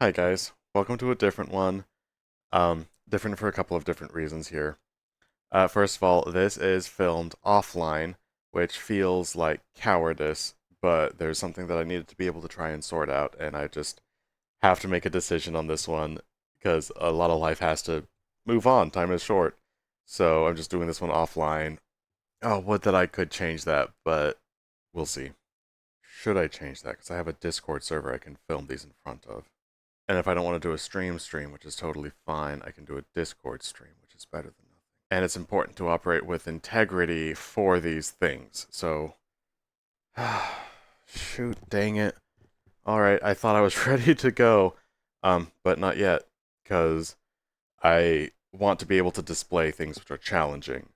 Hi guys, welcome to a different one. Different for a couple of different reasons here. First of all, this is filmed offline, which feels like cowardice, but there's something that I needed to be able to try and sort out, and I just have to make a decision on this one because a lot of life has to move on. Time is short, so I'm just doing this one offline. Oh, would that I could change that, but we'll see. Should I change that? Because I have a Discord server I can film these in front of. And if I don't want to do a stream, which is totally fine, I can do a Discord stream, which is better than nothing. And it's important to operate with integrity for these things. So, shoot, dang it. Alright, I thought I was ready to go, but not yet, because I want to be able to display things which are challenging.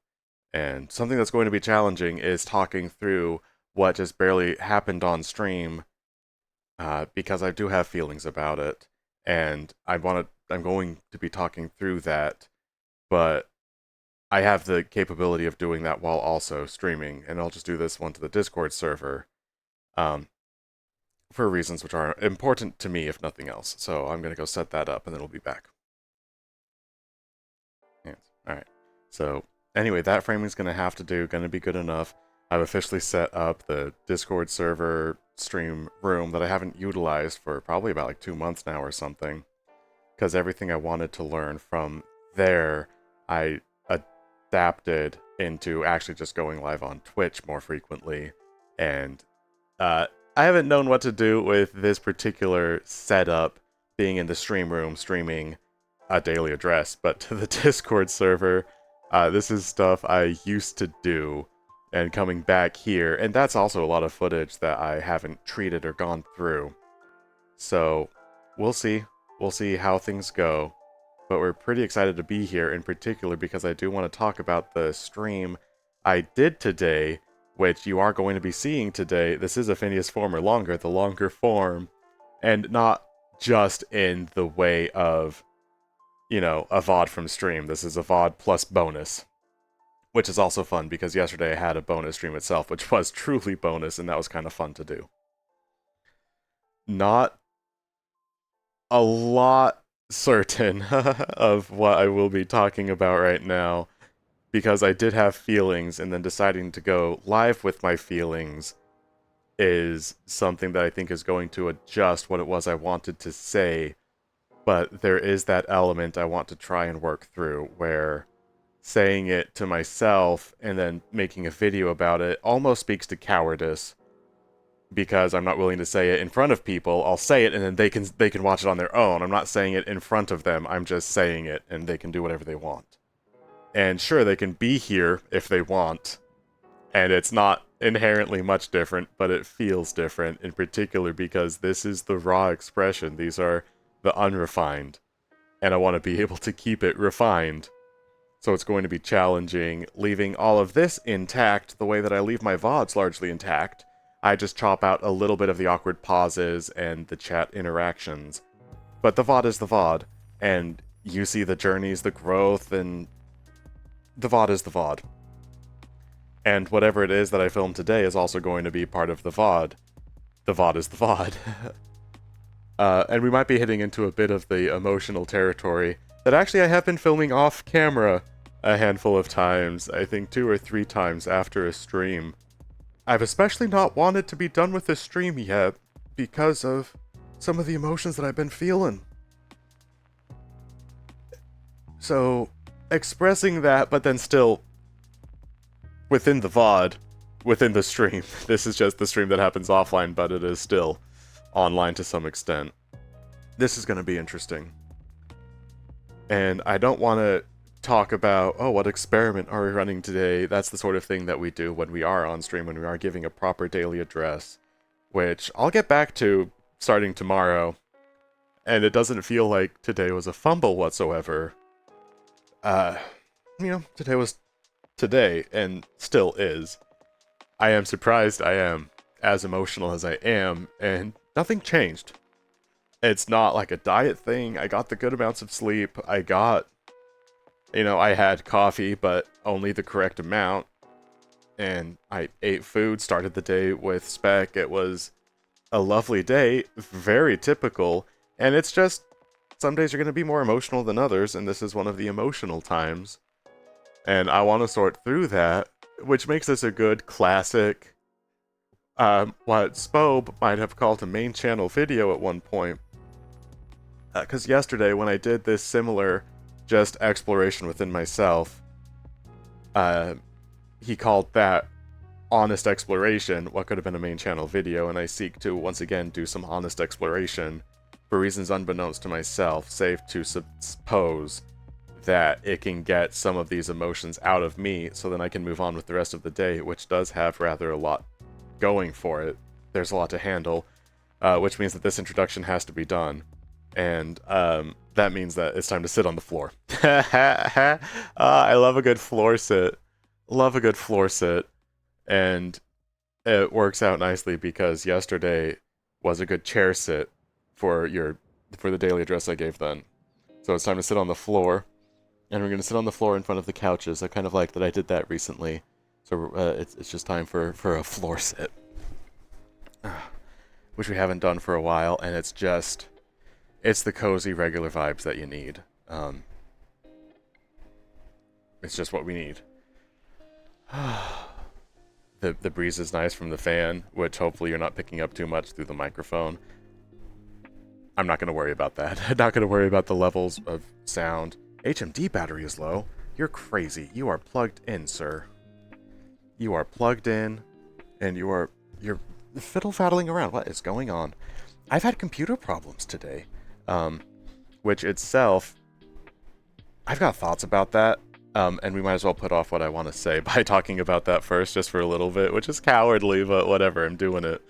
And something that's going to be challenging is talking through what just barely happened on stream, because I do have feelings about it and I'm going to be talking through that, but I have the capability of doing that while also streaming, and I'll just do this one to the Discord server, um, for reasons which are important to me, if nothing else. So I'm gonna go set that up, and then we'll be back. Yes. All right. So anyway, that framing is gonna be good enough. I've officially set up the Discord server stream room that I haven't utilized for probably about like 2 months now or something, because everything I wanted to learn from there, I adapted into actually just going live on Twitch more frequently. And I haven't known what to do with this particular setup, being in the stream room streaming a daily address, but to the Discord server, this is stuff I used to do, and coming back here, and that's also a lot of footage that I haven't treated or gone through. So we'll see. We'll see how things go. But we're pretty excited to be here, in particular because I do want to talk about the stream I did today, which you are going to be seeing today. This is a Phineas form or longer, the longer form, and not just in the way of, you know, a VOD from stream. This is a VOD plus bonus, which is also fun because yesterday I had a bonus stream itself, which was truly bonus, and that was kind of fun to do. Not a lot certain of what I will be talking about right now, because I did have feelings, and then deciding to go live with my feelings is something that I think is going to adjust what it was I wanted to say, but there is that element I want to try and work through, where saying it to myself and then making a video about it almost speaks to cowardice, because I'm not willing to say it in front of people. I'll say it and then they can watch it on their own. I'm not saying it in front of them. I'm just saying it and they can do whatever they want. And sure, they can be here if they want, and it's not inherently much different, but it feels different, in particular because this is the raw expression. These are the unrefined, and I want to be able to keep it refined. So it's going to be challenging leaving all of this intact the way that I leave my VODs largely intact. I just chop out a little bit of the awkward pauses and the chat interactions. But the VOD is the VOD, and you see the journeys, the growth, and the VOD is the VOD. And whatever it is that I filmed today is also going to be part of the VOD. The VOD is the VOD. And we might be hitting into a bit of the emotional territory that actually I have been filming off camera a handful of times, I think 2 or 3 times after a stream. I've especially not wanted to be done with this stream yet because of some of the emotions that I've been feeling. So, expressing that, but then still within the VOD, within the stream. This is just the stream that happens offline, but it is still online to some extent. This is going to be interesting. And I don't want to talk about, oh, what experiment are we running today? That's the sort of thing that we do when we are on stream, when we are giving a proper daily address, which I'll get back to starting tomorrow. And it doesn't feel like today was a fumble whatsoever. Today was today, and still is. I am surprised I am as emotional as I am, and nothing changed. It's not like a diet thing. I got the good amounts of sleep. I had coffee, but only the correct amount. And I ate food, started the day with spec. It was a lovely day, very typical. And it's just, some days you're going to be more emotional than others, and this is one of the emotional times. And I want to sort through that, which makes this a good classic, what Spobe might have called a main channel video at one point. Because yesterday, when I did this similar just exploration within myself, he called that honest exploration, what could have been a main channel video, and I seek to once again do some honest exploration for reasons unbeknownst to myself, save to suppose that it can get some of these emotions out of me so then I can move on with the rest of the day, which does have rather a lot going for it. There's a lot to handle, which means that this introduction has to be done. And that means that it's time to sit on the floor. I love a good floor sit. Love a good floor sit. And it works out nicely because yesterday was a good chair sit for the daily address I gave then. So it's time to sit on the floor. And we're going to sit on the floor in front of the couches. I kind of like that I did that recently. So it's just time for a floor sit. Which we haven't done for a while, and it's the cozy, regular vibes that you need. It's just what we need. The breeze is nice from the fan, which hopefully you're not picking up too much through the microphone. I'm not going to worry about that. I'm not going to worry about the levels of sound. HMD battery is low. You're crazy. You are plugged in, sir. You are plugged in, and you're fiddle-faddling around. What is going on? I've had computer problems today, which itself, I've got thoughts about that, and we might as well put off what I want to say by talking about that first, just for a little bit, which is cowardly, but whatever, I'm doing it.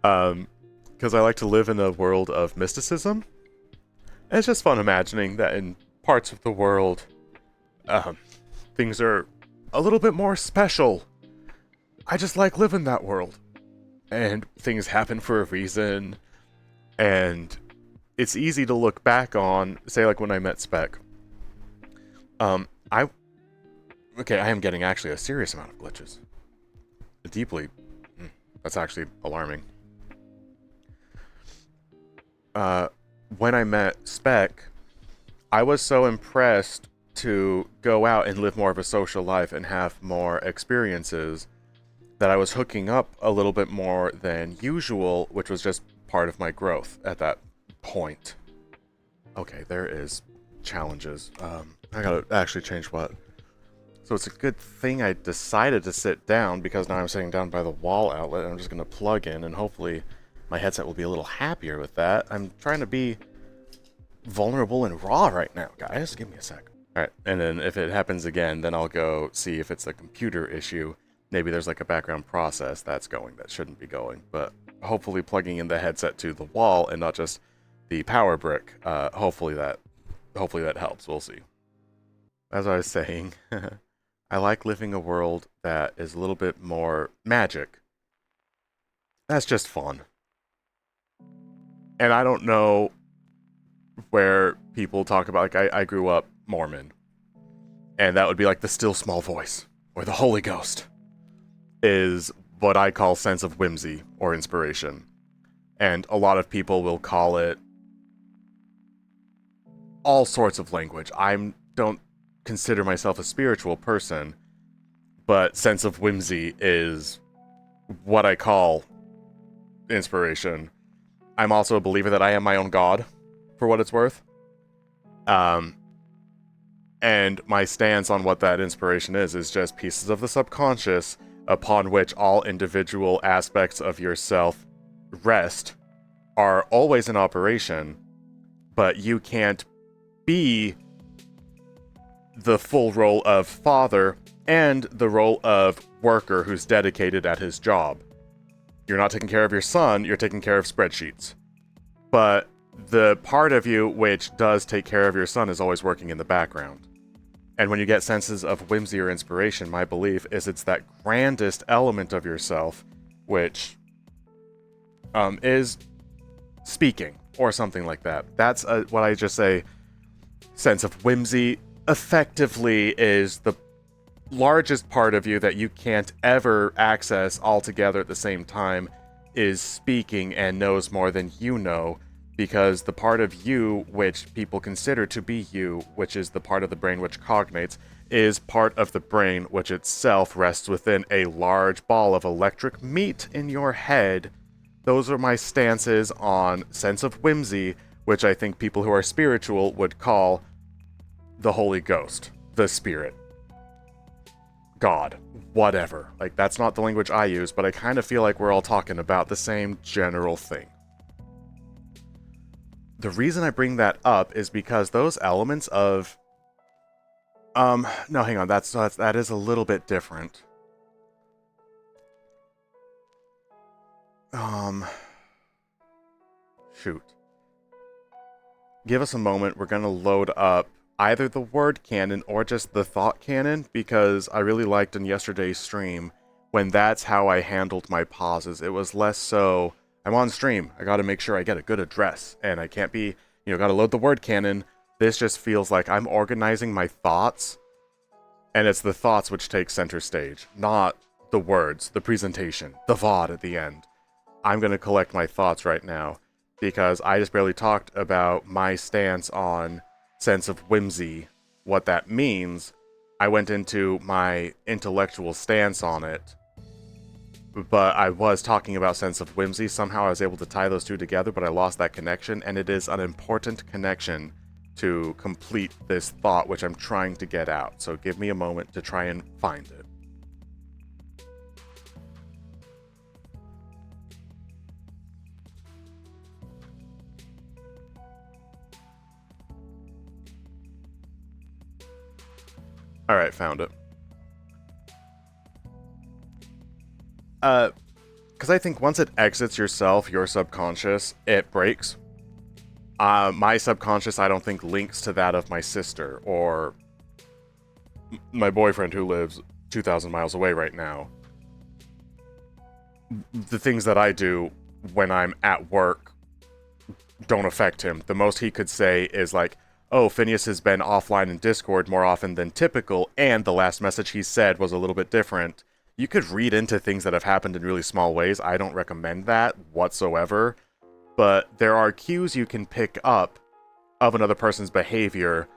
Because I like to live in a world of mysticism. And it's just fun imagining that in parts of the world, things are a little bit more special. I just like living that world. And things happen for a reason. And it's easy to look back on, say like when I met Spec. I am getting actually a serious amount of glitches. Deeply. That's actually alarming. When I met Spec, I was so impressed to go out and live more of a social life and have more experiences that I was hooking up a little bit more than usual, which was just part of my growth at that point. Okay, there is challenges. I gotta actually change what. So it's a good thing I decided to sit down, because now I'm sitting down by the wall outlet and I'm just gonna plug in, and hopefully my headset will be a little happier with that. I'm trying to be vulnerable and raw right now, guys. Give me a sec. Alright, and then if it happens again, then I'll go see if it's a computer issue. Maybe there's like a background process that's going that shouldn't be going, but hopefully plugging in the headset to the wall and not just the power brick, hopefully that helps. We'll see. As I was saying, I like living a world that is a little bit more magic. That's just fun. And I don't know where people talk about, like, I grew up Mormon, and that would be like the still small voice, or the Holy Ghost, is what I call sense of whimsy or inspiration. And a lot of people will call it all sorts of language. I don't consider myself a spiritual person, but sense of whimsy is what I call inspiration. I'm also a believer that I am my own god, for what it's worth. And my stance on what that inspiration is just pieces of the subconscious upon which all individual aspects of yourself rest are always in operation, but you can't be the full role of father and the role of worker who's dedicated at his job. You're not taking care of your son, you're taking care of spreadsheets. But the part of you which does take care of your son is always working in the background. And when you get senses of whimsy or inspiration, my belief is it's that grandest element of yourself which is speaking, or something like that. That's what I just say, sense of whimsy effectively is the largest part of you that you can't ever access all together at the same time, is speaking and knows more than you know, because the part of you which people consider to be you, which is the part of the brain which cognates, is part of the brain which itself rests within a large ball of electric meat in your head. Those are my stances on sense of whimsy, which I think people who are spiritual would call the Holy Ghost, the Spirit, God, whatever. Like, that's not the language I use, but I kind of feel like we're all talking about the same general thing. The reason I bring that up is because those elements of... no, hang on, that is a little bit different. Shoot. Give us a moment, we're gonna load up either the word canon or just the thought canon, because I really liked in yesterday's stream when that's how I handled my pauses. It was less so, I'm on stream, I gotta make sure I get a good address, and I can't be, gotta load the word canon. This just feels like I'm organizing my thoughts, and it's the thoughts which take center stage, not the words, the presentation, the VOD at the end. I'm gonna collect my thoughts right now, because I just barely talked about my stance on sense of whimsy, what that means. I went into my intellectual stance on it, but I was talking about sense of whimsy. Somehow I was able to tie those two together, but I lost that connection, and it is an important connection to complete this thought, which I'm trying to get out. So give me a moment to try and find it. Alright, found it. Because I think once it exits yourself, your subconscious, it breaks. My subconscious, I don't think, links to that of my sister, or my boyfriend who lives 2,000 miles away right now. The things that I do when I'm at work don't affect him. The most he could say is like, oh, Phineas has been offline in Discord more often than typical, and the last message he said was a little bit different. You could read into things that have happened in really small ways. I don't recommend that whatsoever. But there are cues you can pick up of another person's behavior,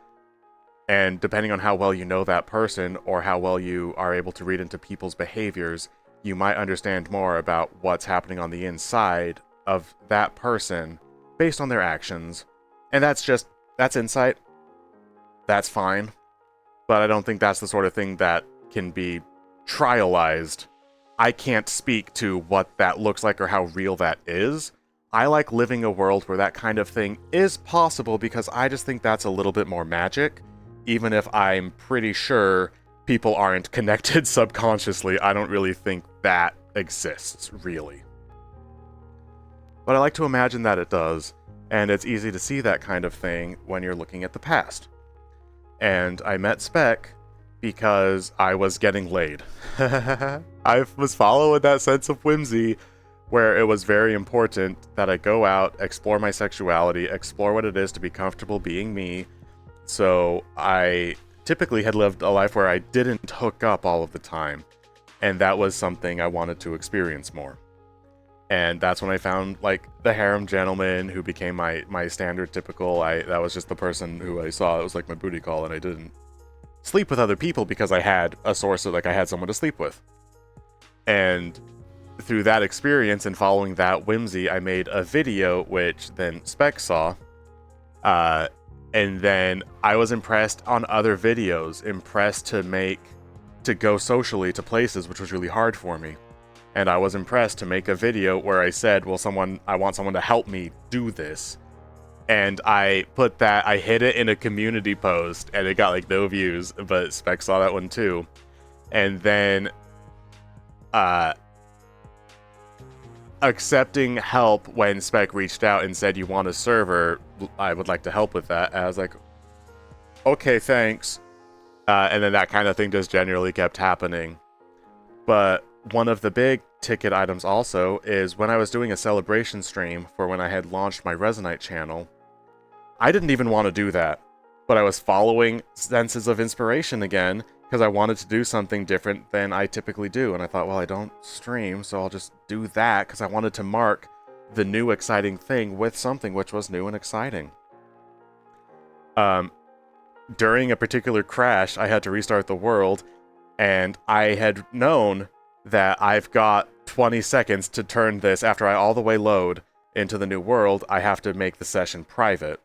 and depending on how well you know that person, or how well you are able to read into people's behaviors, you might understand more about what's happening on the inside of that person based on their actions. And that's insight. That's fine. But I don't think that's the sort of thing that can be trialized. I can't speak to what that looks like or how real that is. I like living a world where that kind of thing is possible, because I just think that's a little bit more magic. Even if I'm pretty sure people aren't connected subconsciously, I don't really think that exists, really. But I like to imagine that it does, and it's easy to see that kind of thing when you're looking at the past. And I met Spec because I was getting laid. I was following that sense of whimsy, where it was very important that I go out, explore my sexuality, explore what it is to be comfortable being me. So I typically had lived a life where I didn't hook up all of the time, and that was something I wanted to experience more. And that's when I found, like, the harem gentleman who became my standard typical. That was just the person who I saw. It was like my booty call, and I didn't sleep with other people because I had a source of, like, I had someone to sleep with. And through that experience and following that whimsy, I made a video, which then Spec saw. And then I was impressed on other videos, impressed to go socially to places, which was really hard for me. And I was impressed to make a video where I said, well, I want someone to help me do this. And I hid it in a community post, and it got like no views, but Spec saw that one too. And then, accepting help when Spec reached out and said, you want a server, I would like to help with that. And I was like, okay, thanks. And then that kind of thing just generally kept happening. But one of the big ticket items also is when I was doing a celebration stream for when I had launched my Resonite channel, I didn't even want to do that, but I was following senses of inspiration again because I wanted to do something different than I typically do. And I thought, well, I don't stream, so I'll just do that because I wanted to mark the new exciting thing with something which was new and exciting. During a particular crash, I had to restart the world, and I had known that I've got 20 seconds to turn this after I all the way load into the new world. I have to make the session private.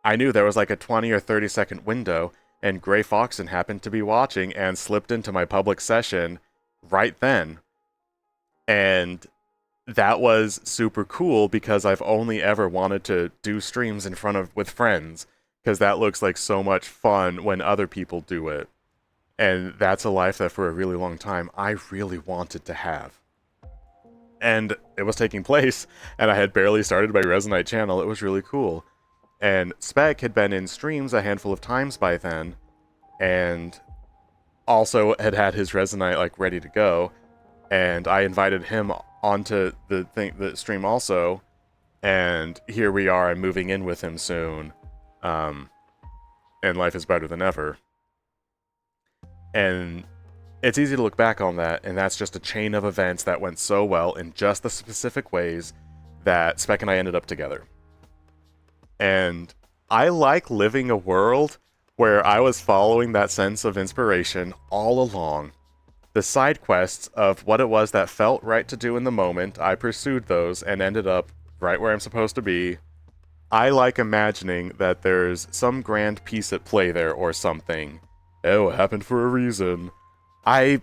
I knew there was like a 20 or 30 second window, and Gray Foxen happened to be watching and slipped into my public session right then. And that was super cool because I've only ever wanted to do streams in front of with friends, because that looks like so much fun when other people do it. And that's a life that for a really long time I really wanted to have. And it was taking place, and I had barely started my Resonite channel. It was really cool. And Spec had been in streams a handful of times by then, and also had had his Resonite like ready to go. And I invited him onto the stream also, and here we are. I'm moving in with him soon, and life is better than ever. And it's easy to look back on that, and that's just a chain of events that went so well in just the specific ways that Spec and I ended up together. And I like living a world where I was following that sense of inspiration all along. The side quests of what it was that felt right to do in the moment, I pursued those and ended up right where I'm supposed to be. I like imagining that there's some grand piece at play there or something. Oh, it happened for a reason. I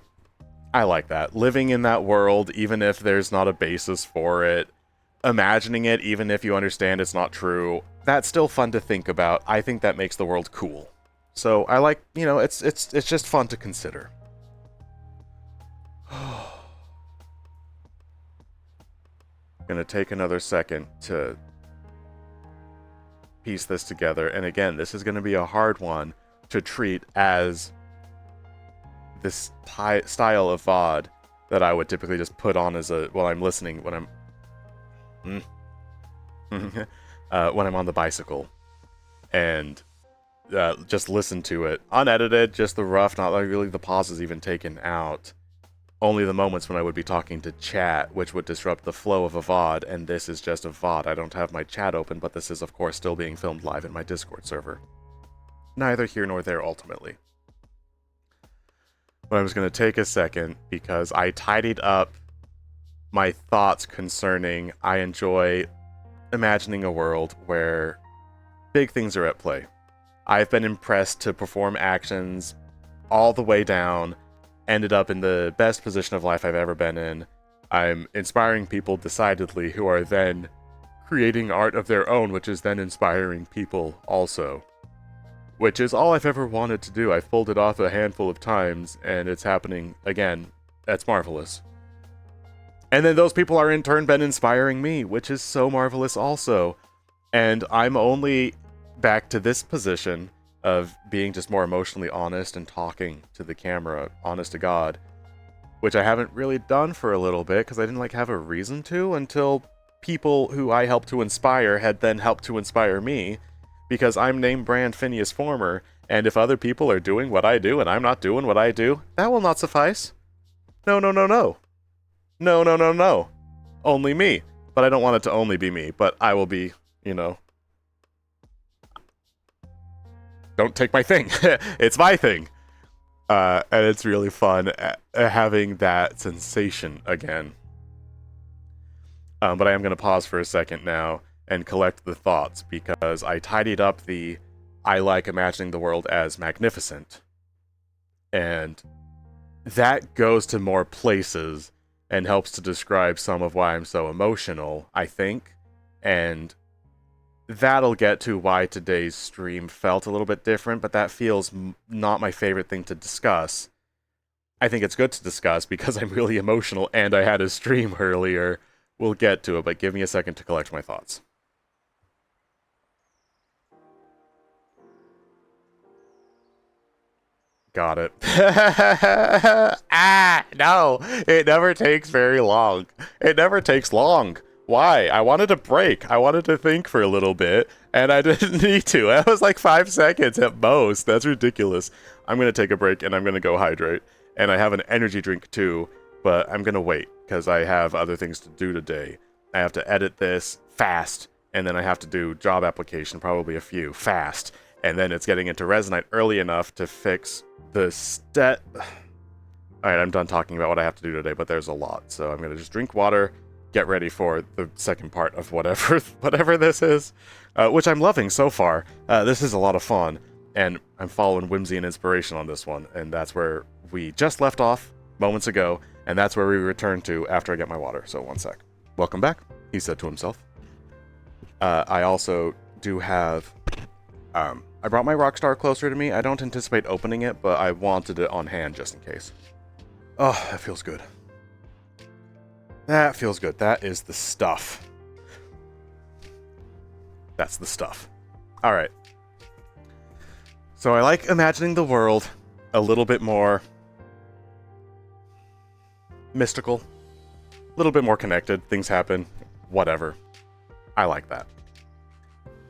like that. Living in that world, even if there's not a basis for it. Imagining it, even if you understand it's not true. That's still fun to think about. I think that makes the world cool. So I like, it's just fun to consider. Gonna take another second to piece this together. And again, this is gonna be a hard one to treat as this style of VOD that I would typically just put on as while I'm listening when I'm on the bicycle, and just listen to it unedited, just the rough, not like really the pauses even taken out, only the moments when I would be talking to chat, which would disrupt the flow of a VOD. And this is just a VOD. I don't have my chat open, but this is of course still being filmed live in my Discord server. Neither here nor there ultimately. But I was going to take a second because I tidied up my thoughts concerning I enjoy imagining a world where big things are at play. I've been impressed to perform actions all the way down, ended up in the best position of life I've ever been in. I'm inspiring people decidedly, who are then creating art of their own, which is then inspiring people also. Which is all I've ever wanted to do. I've pulled it off a handful of times, and it's happening again. That's marvelous. And then those people are in turn been inspiring me, which is so marvelous also. And I'm only back to this position of being just more emotionally honest and talking to the camera, honest to God, which I haven't really done for a little bit because I didn't have a reason to, until people who I helped to inspire had then helped to inspire me. Because I'm name brand Phineas Former, and if other people are doing what I do and I'm not doing what I do, that will not suffice. No, no, no, no. No, no, no, no. Only me. But I don't want it to only be me, but I will be, don't take my thing. It's my thing. And it's really fun having that sensation again. But I am going to pause for a second now and collect the thoughts, because I tidied up I like imagining the world as magnificent. And that goes to more places and helps to describe some of why I'm so emotional, I think. And that'll get to why today's stream felt a little bit different, but that feels not my favorite thing to discuss. I think it's good to discuss because I'm really emotional and I had a stream earlier. We'll get to it, but give me a second to collect my thoughts. Got it. No. It never takes very long. It never takes long. Why? I wanted to break. I wanted to think for a little bit, and I didn't need to. That was like 5 seconds at most. That's ridiculous. I'm going to take a break, and I'm going to go hydrate. And I have an energy drink, too, but I'm going to wait, because I have other things to do today. I have to edit this fast, and then I have to do job application, probably a few, fast. And then it's getting into Resonite early enough to fix the stat. Alright, I'm done talking about what I have to do today, but there's a lot. So I'm going to just drink water, get ready for the second part of whatever this is, which I'm loving so far. This is a lot of fun, and I'm following whimsy and inspiration on this one, and that's where we just left off moments ago, and that's where we return to after I get my water. So one sec. Welcome back, he said to himself. I also do have... I brought my Rockstar closer to me. I don't anticipate opening it, but I wanted it on hand just in case. Oh, that feels good. That feels good. That is the stuff. That's the stuff. Alright. So I like imagining the world a little bit more mystical. A little bit more connected. Things happen. Whatever. I like that.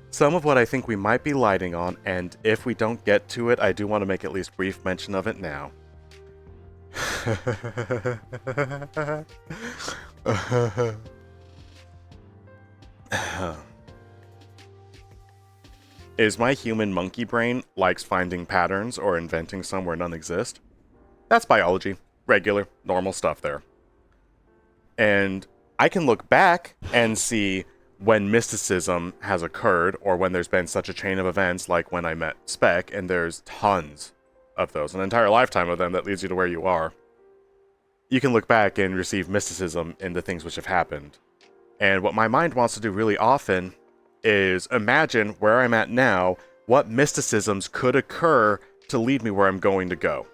Some of what I think we might be lighting on, and if we don't get to it, I do want to make at least brief mention of it now. Is my human monkey brain likes finding patterns or inventing some where none exist? That's biology. Regular, normal stuff there. And I can look back and see when mysticism has occurred, or when there's been such a chain of events, like when I met Spec, and there's tons of those, an entire lifetime of them that leads you to where you are. You can look back and receive mysticism in the things which have happened. And what my mind wants to do really often is imagine where I'm at now, what mysticisms could occur to lead me where I'm going to go.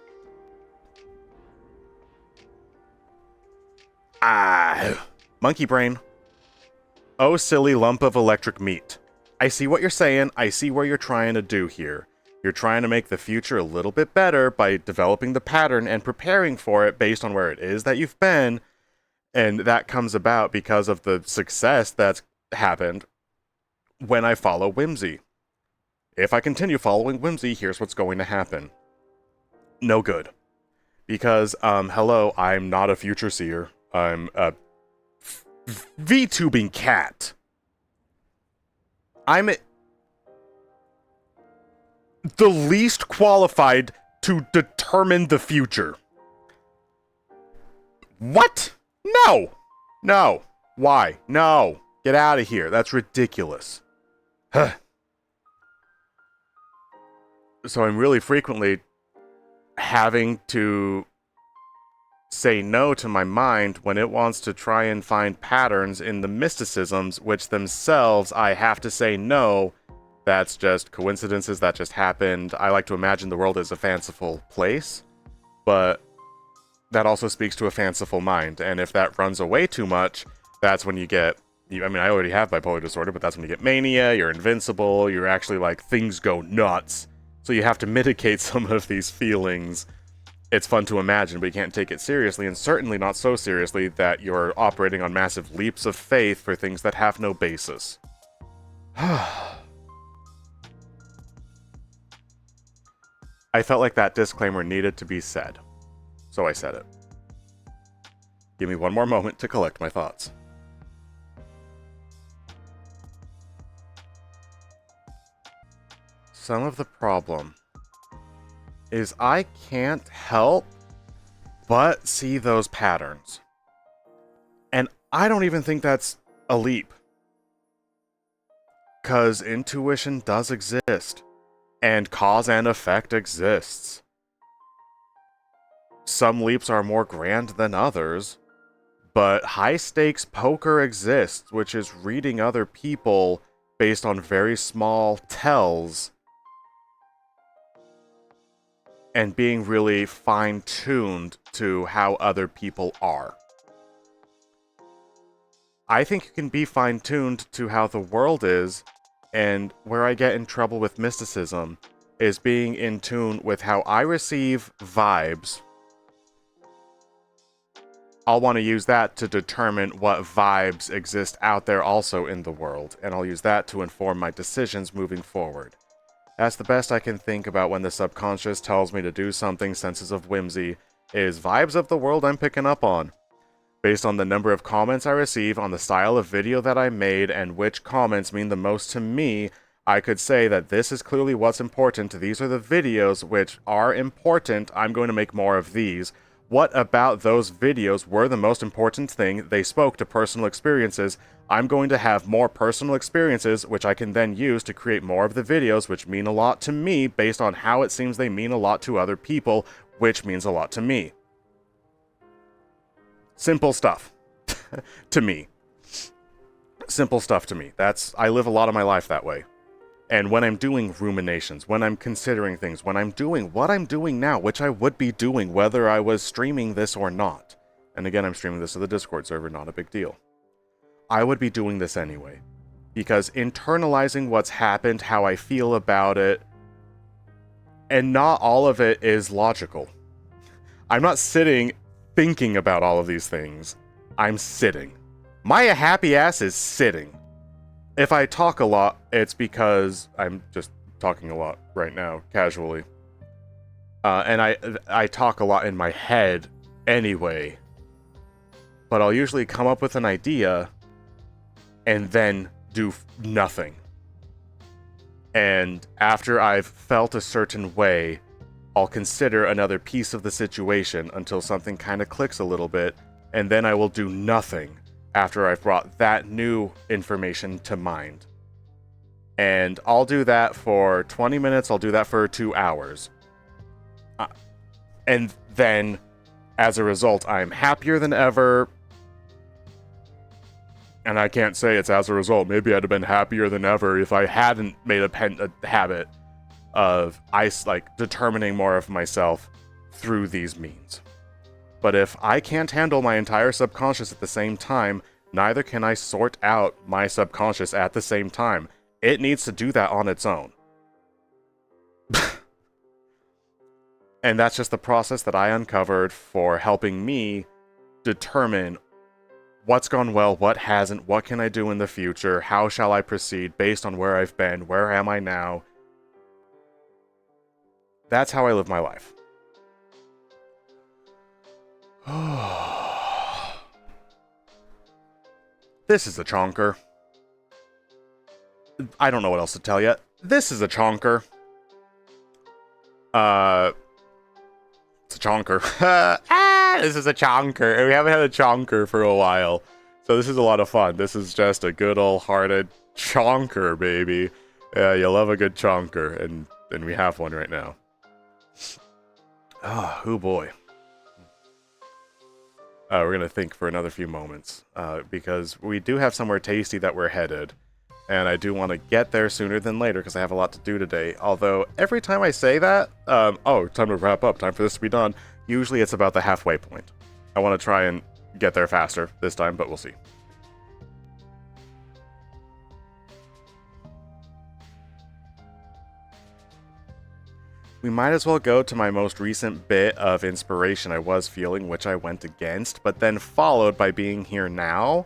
Monkey brain. Oh, silly lump of electric meat. I see what you're saying. I see what you're trying to do here. You're trying to make the future a little bit better by developing the pattern and preparing for it based on where it is that you've been. And that comes about because of the success that's happened when I follow whimsy. If I continue following whimsy, here's what's going to happen. No good. Because, hello, I'm not a future seer. I'm a VTubing cat. I'm the least qualified to determine the future. What? No. No. Why? No. Get out of here. That's ridiculous. So I'm really frequently having to say no to my mind when it wants to try and find patterns in the mysticisms, which themselves I have to say no. That's just coincidences, that just happened. I like to imagine the world as a fanciful place, but that also speaks to a fanciful mind, and if that runs away too much, that's when you get... I mean, I already have bipolar disorder, but that's when you get mania, you're invincible, you're actually like, things go nuts. So you have to mitigate some of these feelings. It's fun to imagine, but you can't take it seriously, and certainly not so seriously that you're operating on massive leaps of faith for things that have no basis. I felt like that disclaimer needed to be said, so I said it. Give me one more moment to collect my thoughts. Some of the problem is I can't help but see those patterns. And I don't even think that's a leap. 'Cause intuition does exist. And cause and effect exists. Some leaps are more grand than others, but high-stakes poker exists, which is reading other people based on very small tells and being really fine-tuned to how other people are. I think you can be fine-tuned to how the world is, and where I get in trouble with mysticism is being in tune with how I receive vibes. I'll want to use that to determine what vibes exist out there also in the world, and I'll use that to inform my decisions moving forward. That's the best I can think about when the subconscious tells me to do something. Senses of whimsy is vibes of the world I'm picking up on. Based on the number of comments I receive, on the style of video that I made, and which comments mean the most to me, I could say that this is clearly what's important. These are the videos which are important. I'm going to make more of these. What about those videos were the most important thing? They spoke to personal experiences. I'm going to have more personal experiences, which I can then use to create more of the videos which mean a lot to me based on how it seems they mean a lot to other people, which means a lot to me. Simple stuff. To me. Simple stuff to me. I live a lot of my life that way. And when I'm doing ruminations, when I'm considering things, when I'm doing what I'm doing now, which I would be doing whether I was streaming this or not. And again, I'm streaming this to the Discord server, not a big deal. I would be doing this anyway. Because internalizing what's happened, how I feel about it, and not all of it is logical. I'm not sitting thinking about all of these things. I'm sitting. My happy ass is sitting. If I talk a lot, it's because I'm just talking a lot right now, casually. And I talk a lot in my head anyway. But I'll usually come up with an idea and then do nothing. And after I've felt a certain way, I'll consider another piece of the situation until something kind of clicks a little bit, and then I will do nothing after I've brought that new information to mind. And I'll do that for 20 minutes, I'll do that for 2 hours. And then, as a result, I'm happier than ever. And I can't say it's as a result. Maybe I'd have been happier than ever if I hadn't made a habit of determining more of myself through these means. But if I can't handle my entire subconscious at the same time, neither can I sort out my subconscious at the same time. It needs to do that on its own. And that's just the process that I uncovered for helping me determine what's gone well, what hasn't, what can I do in the future, how shall I proceed based on where I've been, where am I now. That's how I live my life. This is a chonker. I don't know what else to tell you. This is a chonker. It's a chonker. This is a chonker. We haven't had a chonker for a while. So this is a lot of fun. This is just a good old-hearted chonker, baby. Yeah, you love a good chonker, and we have one right now. Oh boy. We're going to think for another few moments, because we do have somewhere tasty that we're headed, and I do want to get there sooner than later because I have a lot to do today. Although, every time I say that, oh, time to wrap up, time for this to be done, usually it's about the halfway point. I want to try and get there faster this time, but we'll see. We might as well go to my most recent bit of inspiration I was feeling, which I went against, but then followed by being here now.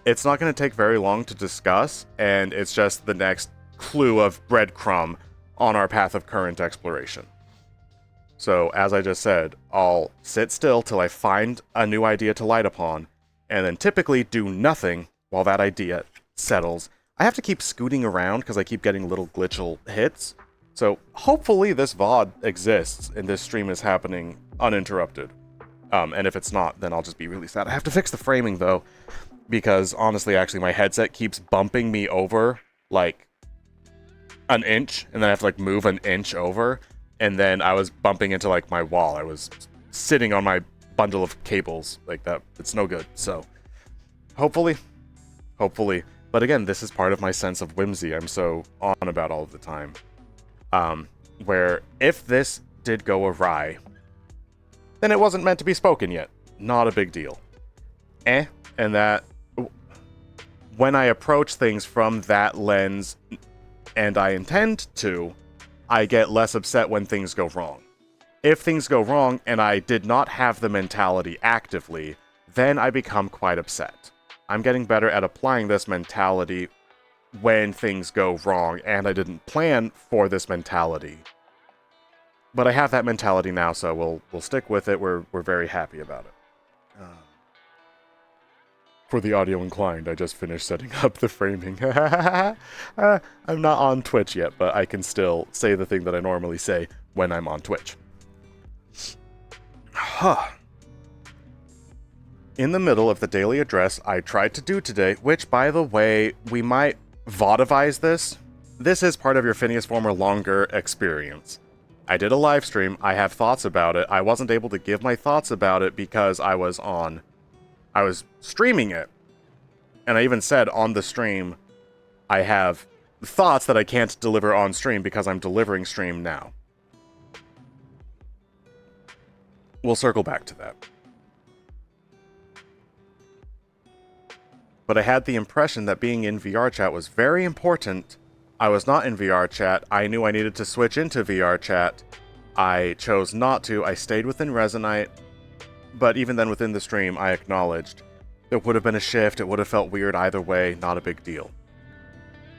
It's not going to take very long to discuss, and it's just the next clue of breadcrumb on our path of current exploration. So, as I just said, I'll sit still till I find a new idea to light upon, and then typically do nothing while that idea settles. I have to keep scooting around because I keep getting little glitchal hits. So hopefully this VOD exists and this stream is happening uninterrupted. And if it's not, then I'll just be really sad. I have to fix the framing though, because honestly, actually, my headset keeps bumping me over like an inch, and then I have to like move an inch over, and then I was bumping into like my wall. I was sitting on my bundle of cables like that. It's no good. So hopefully. But again, this is part of my sense of whimsy. I'm so on about all of the time. Where if this did go awry, then it wasn't meant to be spoken yet. Not a big deal. And that when I approach things from that lens, and I intend to, I get less upset when things go wrong. If things go wrong and I did not have the mentality actively, then I become quite upset. I'm getting better at applying this mentality when things go wrong, and I didn't plan for this mentality. But I have that mentality now, so we'll stick with it. We're very happy about it. For the audio inclined, I just finished setting up the framing. I'm not on Twitch yet, but I can still say the thing that I normally say when I'm on Twitch. In the middle of the daily address I tried to do today, which, by the way, we might vodivize this. This is part of your Phineas Former longer experience. I did a live stream. I have thoughts about it. I wasn't able to give my thoughts about it because I was streaming it. And I even said on the stream, I have thoughts that I can't deliver on stream because I'm delivering stream now. We'll circle back to that. But I had the impression that being in VR chat was very important. I was not in VR chat. I knew I needed to switch into VR chat. I chose not to. I stayed within Resonite. But even then within the stream, I acknowledged there would have been a shift. It would have felt weird either way. Not a big deal.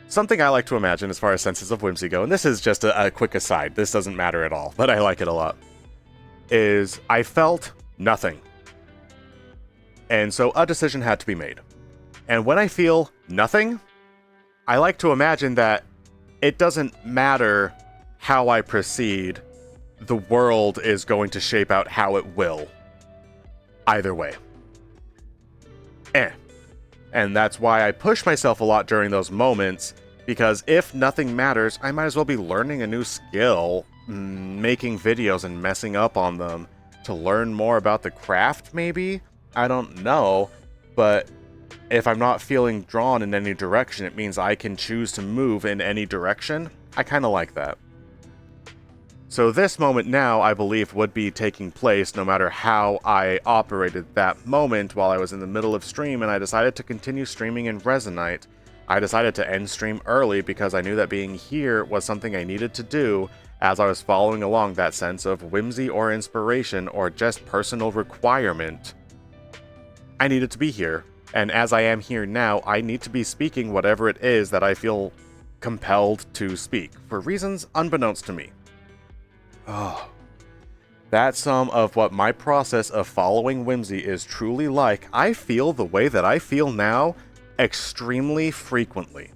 Something I like to imagine as far as senses of whimsy go, and this is just a quick aside. This doesn't matter at all, but I like it a lot, is I felt nothing. And so a decision had to be made. And when I feel nothing, I like to imagine that it doesn't matter how I proceed, the world is going to shape out how it will. Either way. And that's why I push myself a lot during those moments, because if nothing matters, I might as well be learning a new skill, making videos and messing up on them to learn more about the craft, maybe? I don't know, but if I'm not feeling drawn in any direction, it means I can choose to move in any direction. I kind of like that. So this moment now, I believe, would be taking place no matter how I operated that moment while I was in the middle of stream, and I decided to continue streaming in Resonite. I decided to end stream early because I knew that being here was something I needed to do as I was following along that sense of whimsy or inspiration or just personal requirement. I needed to be here. And as I am here now, I need to be speaking whatever it is that I feel compelled to speak, for reasons unbeknownst to me. Oh, that's some of what my process of following whimsy is truly like. I feel the way that I feel now extremely frequently.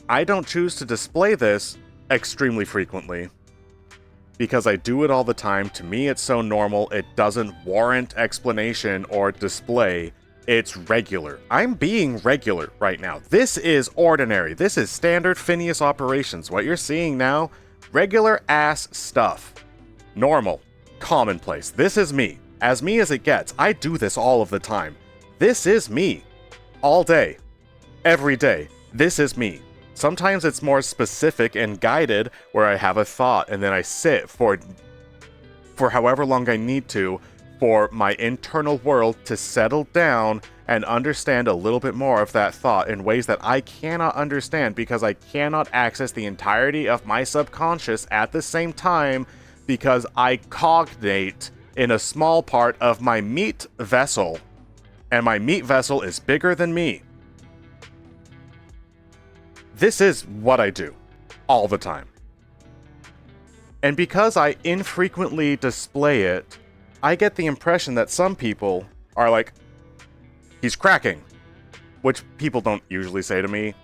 I don't choose to display this extremely frequently, because I do it all the time. To me, it's so normal, it doesn't warrant explanation or display. It's regular. I'm being regular right now. This is ordinary. This is standard Phineas operations. What you're seeing now, regular ass stuff. Normal. Commonplace. This is me. As me as it gets. I do this all of the time. This is me. All day. Every day. This is me. Sometimes it's more specific and guided, where I have a thought and then I sit for however long I need to for my internal world to settle down and understand a little bit more of that thought in ways that I cannot understand because I cannot access the entirety of my subconscious at the same time because I cognate in a small part of my meat vessel, and my meat vessel is bigger than me. This is what I do all the time. And because I infrequently display it, I get the impression that some people are like, he's cracking, which people don't usually say to me.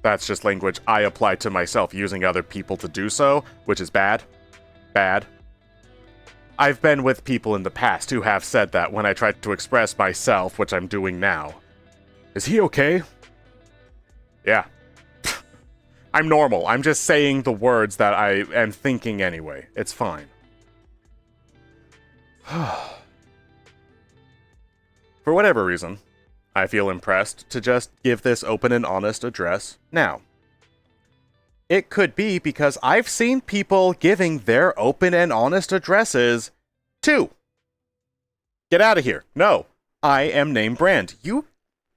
That's just language I apply to myself using other people to do so, which is bad. Bad. I've been with people in the past who have said that when I tried to express myself, which I'm doing now. Is he okay? Yeah. I'm normal. I'm just saying the words that I am thinking anyway. It's fine. For whatever reason, I feel impressed to just give this open and honest address now. It could be because I've seen people giving their open and honest addresses too. Get out of here. No, I am name brand. You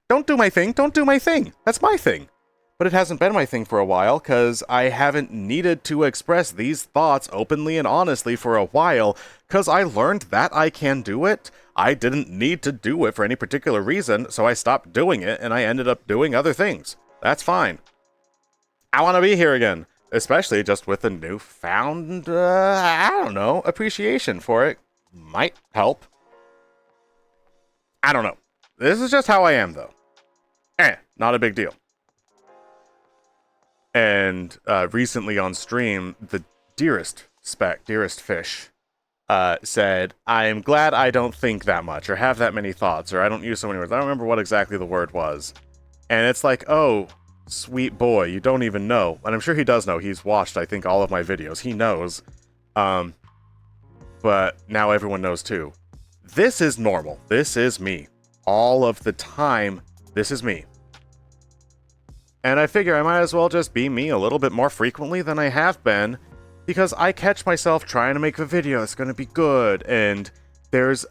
don't do my thing. Don't do my thing. That's my thing. But it hasn't been my thing for a while because I haven't needed to express these thoughts openly and honestly for a while because I learned that I can do it. I didn't need to do it for any particular reason, so I stopped doing it and I ended up doing other things. That's fine. I want to be here again. especially just with a newfound, I don't know, appreciation for it, might help. I don't know. This is just how I am, though. Not a big deal. And recently on stream, the dearest fish, said, I am glad I don't think that much, or have that many thoughts, or I don't use so many words. I don't remember what exactly the word was. And it's like, oh, sweet boy, you don't even know. And I'm sure he does know. He's watched, I think, all of my videos. He knows. But now everyone knows too. This is normal. This is me. All of the time, this is me. And I figure I might as well just be me a little bit more frequently than I have been, because I catch myself trying to make a video that's going to be good, and there's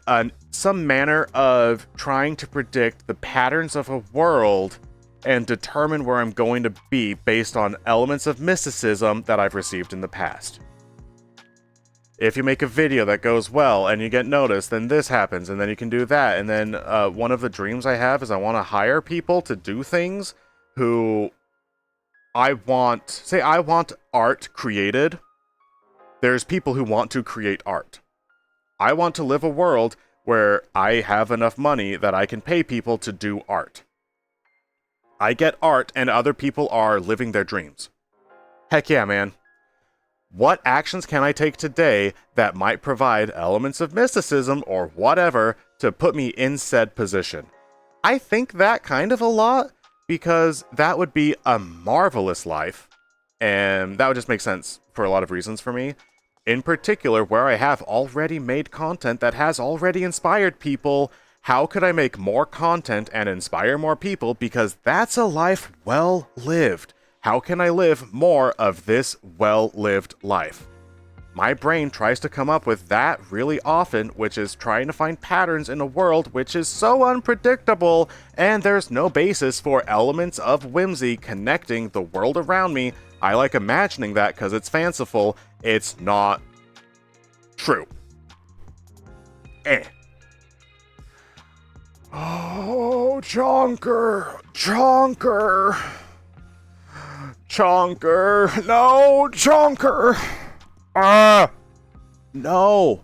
some manner of trying to predict the patterns of a world and determine where I'm going to be based on elements of mysticism that I've received in the past. If you make a video that goes well and you get noticed, then this happens, and then you can do that. And then one of the dreams I have is I want to hire people to do things who I want art created. There's people who want to create art. I want to live a world where I have enough money that I can pay people to do art. I get art and other people are living their dreams. Heck yeah, man. What actions can I take today that might provide elements of mysticism or whatever to put me in said position? I think that kind of a lot, because that would be a marvelous life, and that would just make sense for a lot of reasons for me. In particular, where I have already made content that has already inspired people, how could I make more content and inspire more people? Because that's a life well lived. How can I live more of this well-lived life? My brain tries to come up with that really often, which is trying to find patterns in a world which is so unpredictable, and there's no basis for elements of whimsy connecting the world around me. I like imagining that because it's fanciful. It's not true. Oh, Chonker! No, Chonker! No.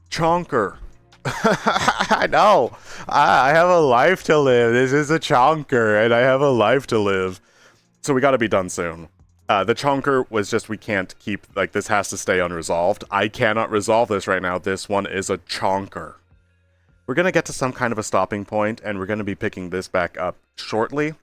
Chonker. I know. I have a life to live. This is a chonker, and I have a life to live. So we gotta be done soon. The chonker was just, we can't keep, like, this has to stay unresolved. I cannot resolve this right now. This one is a chonker. We're gonna get to some kind of a stopping point, and we're gonna be picking this back up shortly.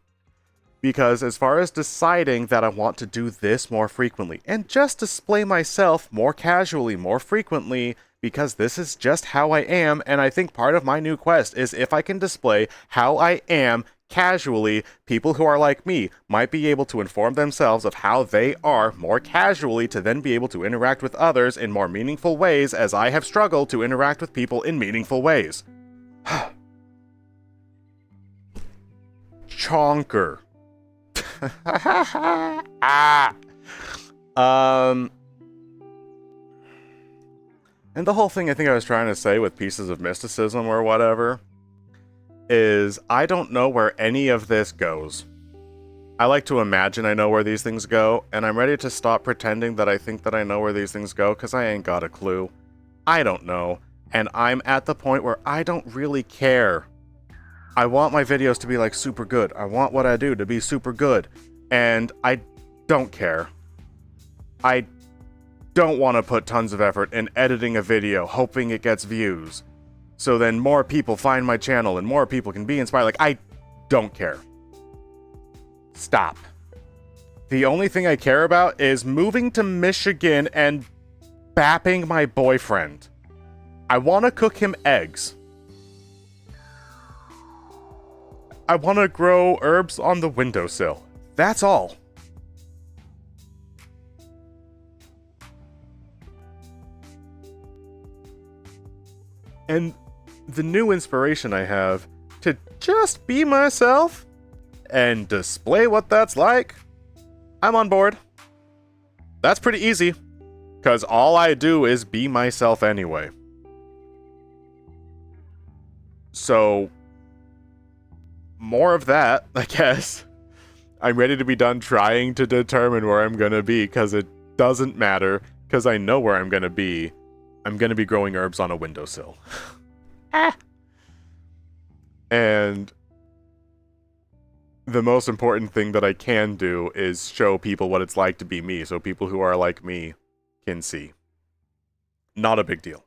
Because as far as deciding that I want to do this more frequently, and just display myself more casually, more frequently, because this is just how I am, and I think part of my new quest is if I can display how I am casually, people who are like me might be able to inform themselves of how they are more casually to then be able to interact with others in more meaningful ways, as I have struggled to interact with people in meaningful ways. Chonker. And the whole thing I think I was trying to say with pieces of mysticism or whatever is I don't know where any of this goes. I like to imagine I know where these things go, and I'm ready to stop pretending that I think that I know where these things go, because I ain't got a clue. I don't know, and I'm at the point where I don't really care. I want my videos to be like super good. I want what I do to be super good. And I don't care. I don't want to put tons of effort in editing a video, hoping it gets views. So then more people find my channel and more people can be inspired. Like, I don't care. Stop. The only thing I care about is moving to Michigan and bapping my boyfriend. I want to cook him eggs. I want to grow herbs on the windowsill. That's all. And the new inspiration I have to just be myself and display what that's like, I'm on board. That's pretty easy, because all I do is be myself anyway. So more of that, I guess. I'm ready to be done trying to determine where I'm gonna be, because it doesn't matter, because I know where I'm gonna be. I'm gonna be growing herbs on a windowsill. And the most important thing that I can do is show people what it's like to be me, so people who are like me can see. Not a big deal.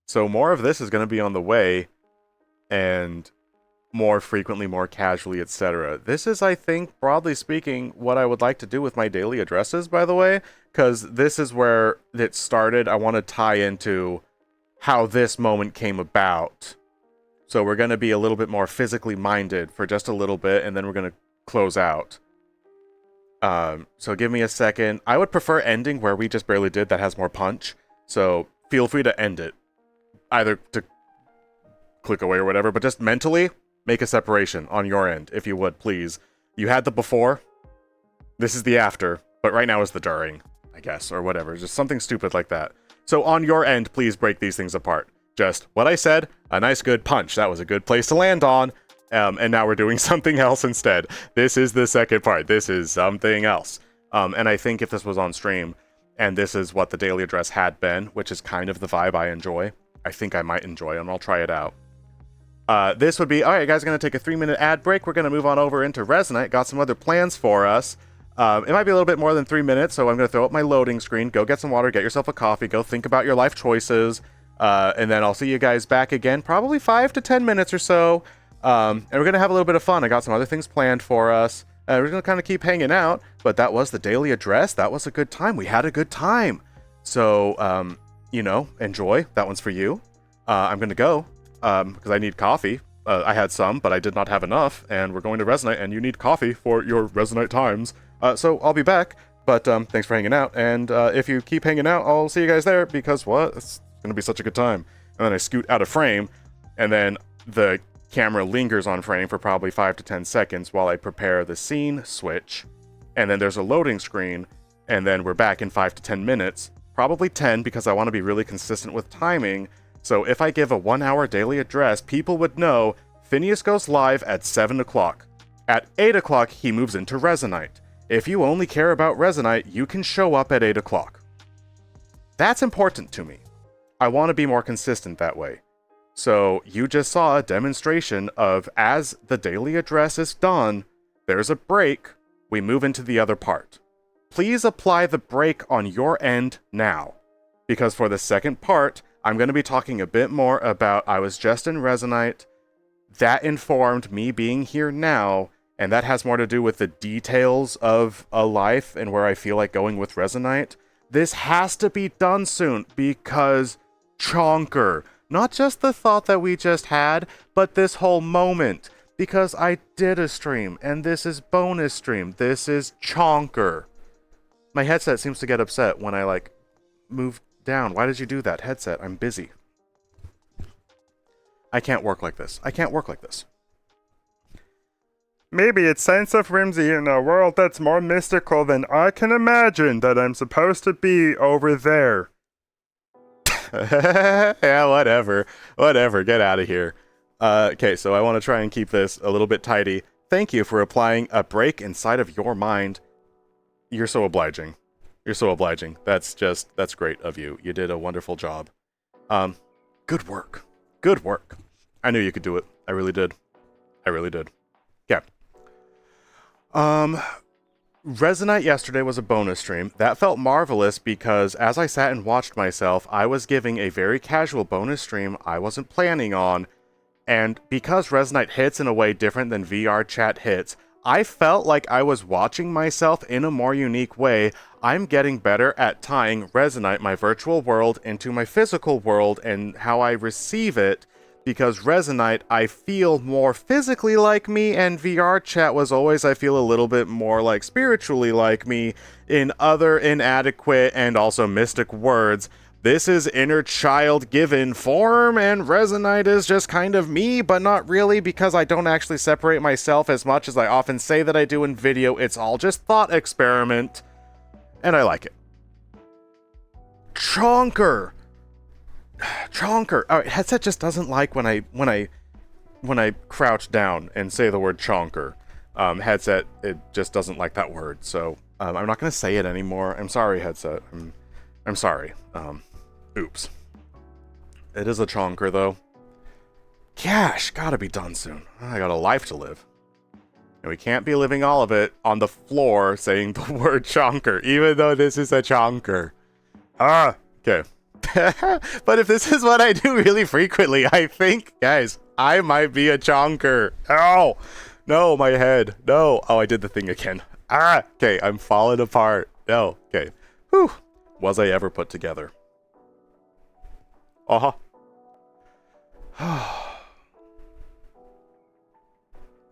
So more of this is going to be on the way, and more frequently, more casually, etc. This is, I think, broadly speaking, what I would like to do with my daily addresses, by the way, because this is where it started. I want to tie into how this moment came about. So we're going to be a little bit more physically minded for just a little bit, and then we're going to close out. So give me a second. I would prefer ending where we just barely did. That has more punch. So feel free to end it. Either to click away or whatever, but just mentally make a separation on your end, if you would, please. You had the before. This is the after, but right now is the during, I guess, or whatever. Just something stupid like that. So on your end, please break these things apart. Just what I said, a nice good punch. That was a good place to land on. And now we're doing something else instead. This is the second part. This is something else. And I think if this was on stream, and this is what the daily address had been, which is kind of the vibe I enjoy, I think I might enjoy, and I'll try it out. This would be, alright guys, going to take a 3-minute ad break. We're going to move on over into Resonite. Got some other plans for us. It might be a little bit more than 3 minutes, so I'm going to throw up my loading screen. Go get some water, get yourself a coffee, go think about your life choices. And then I'll see you guys back again, probably 5 to 10 minutes or so. And we're going to have a little bit of fun. I got some other things planned for us. We're going to kind of keep hanging out, but that was the daily address. That was a good time. We had a good time. So, you know, enjoy. That one's for you. I'm going to go, because I need coffee. I had some, but I did not have enough, and we're going to Resonite, and you need coffee for your Resonite times. So I'll be back, but thanks for hanging out, and if you keep hanging out, I'll see you guys there, because what? It's going to be such a good time. And then I scoot out of frame, and then the camera lingers on frame for probably 5 to 10 seconds while I prepare the scene switch, and then there's a loading screen, and then we're back in 5 to 10 minutes, probably 10, because I want to be really consistent with timing. So if I give a 1-hour daily address, people would know Phineas goes live at 7 o'clock. At 8 o'clock, he moves into Resonite. If you only care about Resonite, you can show up at 8 o'clock. That's important to me. I want to be more consistent that way. So you just saw a demonstration of, as the daily address is done, there's a break, we move into the other part. Please apply the break on your end now, because for the second part, I'm going to be talking a bit more about I was just in Resonite, that informed me being here now, and that has more to do with the details of a life and where I feel like going with Resonite. This has to be done soon, because chonker. Not just the thought that we just had, but this whole moment. Because I did a stream, and this is bonus stream. This is chonker. My headset seems to get upset when I, move down. Why did you do that, headset? I'm busy. I can't work like this. I can't work like this. Maybe it's sense of whimsy in a world that's more mystical than I can imagine that I'm supposed to be over there. Yeah, whatever. Whatever, get out of here. Okay, so I want to try and keep this a little bit tidy. Thank you for applying a break inside of your mind. You're so obliging. You're so obliging. That's great of you. You did a wonderful job. Good work. Good work. I knew you could do it. I really did. I really did. Yeah. Resonite yesterday was a bonus stream. That felt marvelous because as I sat and watched myself, I was giving a very casual bonus stream I wasn't planning on. And because Resonite hits in a way different than VR chat hits, I felt like I was watching myself in a more unique way. I'm getting better at tying Resonite, my virtual world, into my physical world and how I receive it. Because Resonite, I feel more physically like me, and VR chat was always, I feel, a little bit more like spiritually like me in other inadequate and also mystic words. This is inner child given form, and Resonite is just kind of me, but not really, because I don't actually separate myself as much as I often say that I do in video. It's all just thought experiment, and I like it. Chonker! Chonker. Alright, headset just doesn't like when I crouch down and say the word chonker. Headset, it just doesn't like that word, so I'm not going to say it anymore. I'm sorry, headset. I'm sorry. Oops. It is a chonker, though. Gosh, gotta be done soon. I got a life to live. And we can't be living all of it on the floor saying the word chonker, even though this is a chonker. Okay. But if this is what I do really frequently, I think, guys, I might be a chonker. Oh! No, my head. No. Oh, I did the thing again. Okay, I'm falling apart. No. Okay. Whew. Was I ever put together? Uh-huh.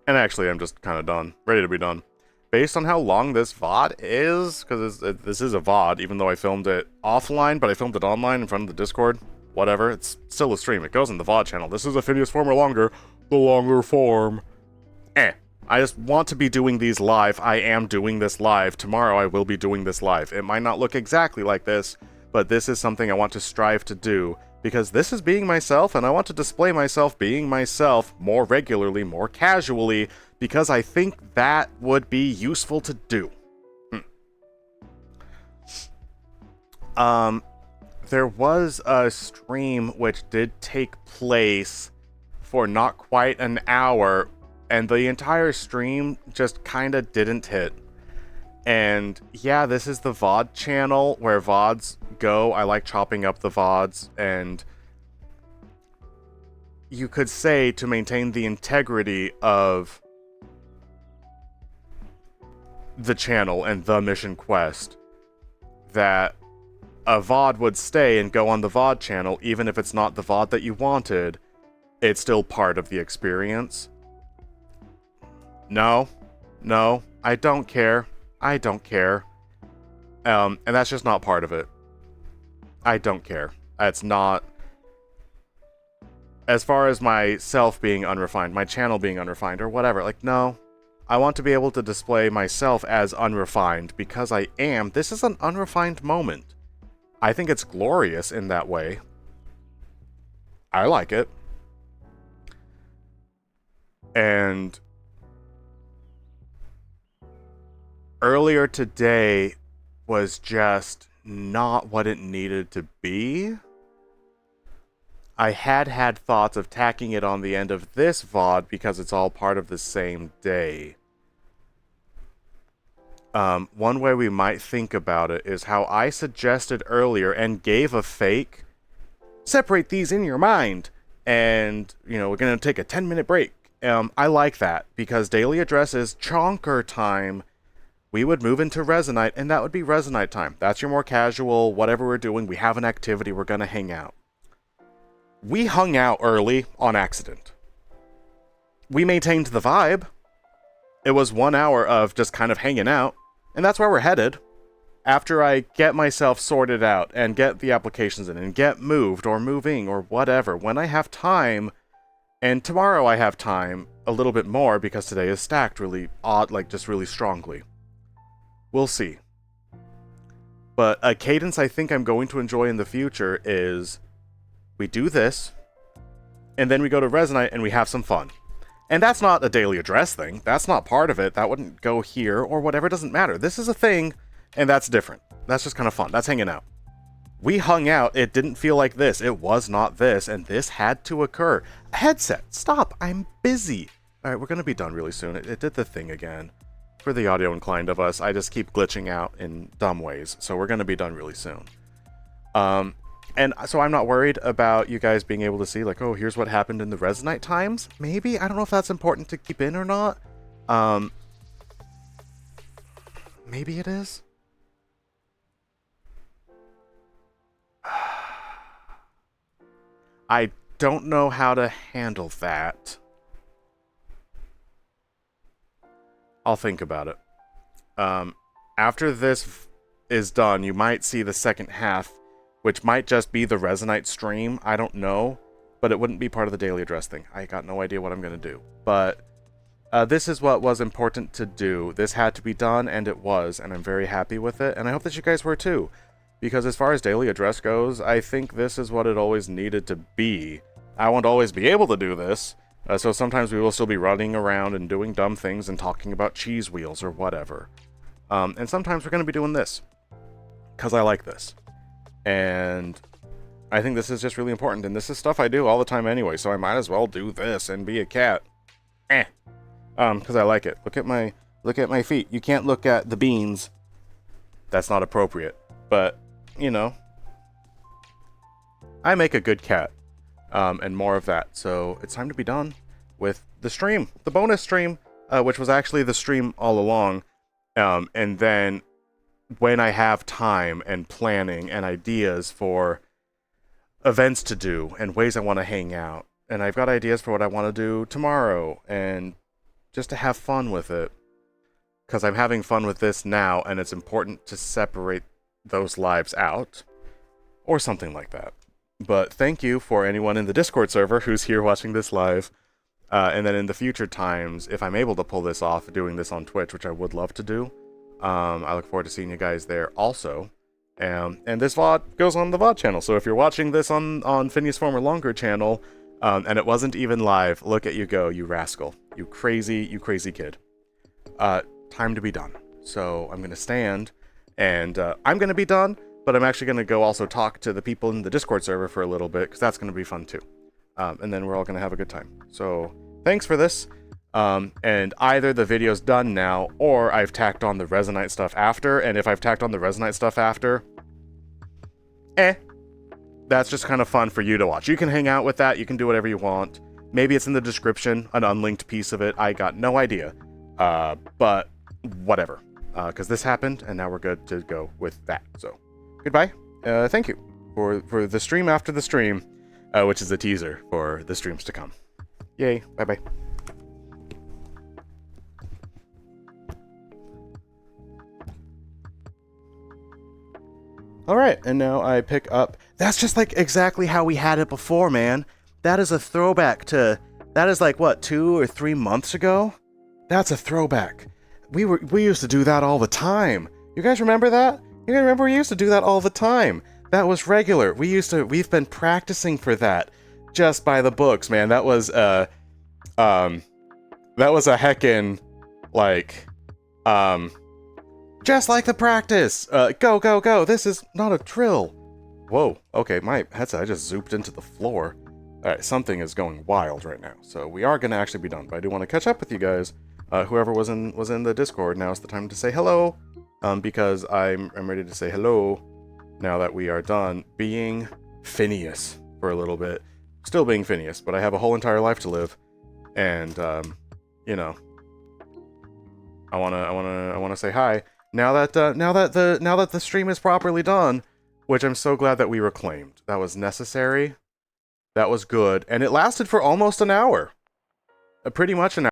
And actually, I'm just kind of done. Ready to be done. Based on how long this VOD is, because this is a VOD, even though I filmed it offline, but I filmed it online in front of the Discord. Whatever, it's still a stream. It goes in the VOD channel. This is a Phineas form or longer. The longer form. I just want to be doing these live. I am doing this live. Tomorrow I will be doing this live. It might not look exactly like this, but this is something I want to strive to do, because this is being myself, and I want to display myself being myself more regularly, more casually, because I think that would be useful to do. There was a stream which did take place for not quite an hour, and the entire stream just kind of didn't hit. And yeah, this is the VOD channel where VODs go. I like chopping up the VODs, and you could say, to maintain the integrity of the channel and the mission quest, that a VOD would stay and go on the VOD channel, even if it's not the VOD that you wanted. It's still part of the experience. No, I don't care. I don't care. And that's just not part of it. I don't care. That's not... As far as myself being unrefined, my channel being unrefined, or whatever, like, no. I want to be able to display myself as unrefined, because I am. This is an unrefined moment. I think it's glorious in that way. I like it. And earlier today was just not what it needed to be. I had thoughts of tacking it on the end of this VOD because it's all part of the same day. One way we might think about it is how I suggested earlier and gave a fake. Separate these in your mind. And, you know, we're going to take a 10-minute break. I like that because daily address is chonker time. We would move into Resonite, and that would be Resonite time. That's your more casual, whatever we're doing. We have an activity. We're going to hang out. We hung out early on accident. We maintained the vibe. It was 1 hour of just kind of hanging out, and that's where we're headed. After I get myself sorted out and get the applications in and get moved or moving or whatever, when I have time, and tomorrow I have time a little bit more because today is stacked really odd, like just really strongly. We'll see. But a cadence I think I'm going to enjoy in the future is we do this, and then we go to Resonite and we have some fun. And that's not a daily address thing. That's not part of it. That wouldn't go here or whatever. It doesn't matter. This is a thing, and that's different. That's just kind of fun. That's hanging out. We hung out. It didn't feel like this. It was not this, and this had to occur. Headset, stop. I'm busy. All right, we're going to be done really soon. It did the thing again. For the audio inclined of us, I just keep glitching out in dumb ways, so we're going to be done really soon. And so I'm not worried about you guys being able to see, like, oh, here's what happened in the Resonite times. Maybe. I don't know if that's important to keep in or not. Maybe it is. I don't know how to handle that. I'll think about it. After this is done, you might see the second half, which might just be the Resonite stream. I don't know, but it wouldn't be part of the daily address thing. I got no idea what I'm going to do. But this is what was important to do. This had to be done, and it was, and I'm very happy with it, and I hope that you guys were too. Because as far as daily address goes, I think this is what it always needed to be. I won't always be able to do this, So sometimes we will still be running around and doing dumb things and talking about cheese wheels or whatever. And sometimes we're going to be doing this. Because I like this. And I think this is just really important. And this is stuff I do all the time anyway, so I might as well do this and be a cat. Because I like it. Look at my feet. You can't look at the beans. That's not appropriate. But, you know, I make a good cat. And more of that. So it's time to be done with the stream, the bonus stream, which was actually the stream all along. And then when I have time and planning and ideas for events to do and ways I want to hang out, and I've got ideas for what I want to do tomorrow, and just to have fun with it. Because I'm having fun with this now, and it's important to separate those lives out, or something like that. But thank you for anyone in the Discord server who's here watching this live. And then in the future times, if I'm able to pull this off, doing this on Twitch, which I would love to do, I look forward to seeing you guys there also. And this VOD goes on the VOD channel, so if you're watching this on Phineas Former Longer channel, and it wasn't even live, look at you go, you rascal. You crazy kid. Time to be done. So I'm going to stand, and I'm going to be done, but I'm actually going to go also talk to the people in the Discord server for a little bit, because that's going to be fun too. And then we're all going to have a good time. So thanks for this. And either the video's done now, or I've tacked on the Resonite stuff after, and if I've tacked on the Resonite stuff after, that's just kind of fun for you to watch. You can hang out with that, you can do whatever you want. Maybe it's in the description, an unlinked piece of it, I got no idea. But whatever. Because this happened, and now we're good to go with that. So, goodbye. Thank you for the stream after the stream, which is a teaser for the streams to come. Yay, bye-bye. Alright, and now I pick up... That's just like exactly how we had it before, man. That is a throwback to... That is like, what, 2 or 3 months ago? That's a throwback. We used to do that all the time. You guys remember that? You guys remember we used to do that all the time. That was regular. We've been practicing for that. Just by the books, man. That was a heckin', like, just like the practice. Go, go, go. This is not a drill. Whoa. Okay, my headset, I just zooped into the floor. Alright, something is going wild right now. So we are going to actually be done. But I do want to catch up with you guys. Whoever was in the Discord, now is the time to say hello. Because I'm ready to say hello now that we are done being Phineas for a little bit. Still being Phineas, but I have a whole entire life to live. And, you know, I wanna say hi. Now that the stream is properly done, which I'm so glad that we reclaimed. That was necessary. That was good, and it lasted for almost an hour. Pretty much an hour.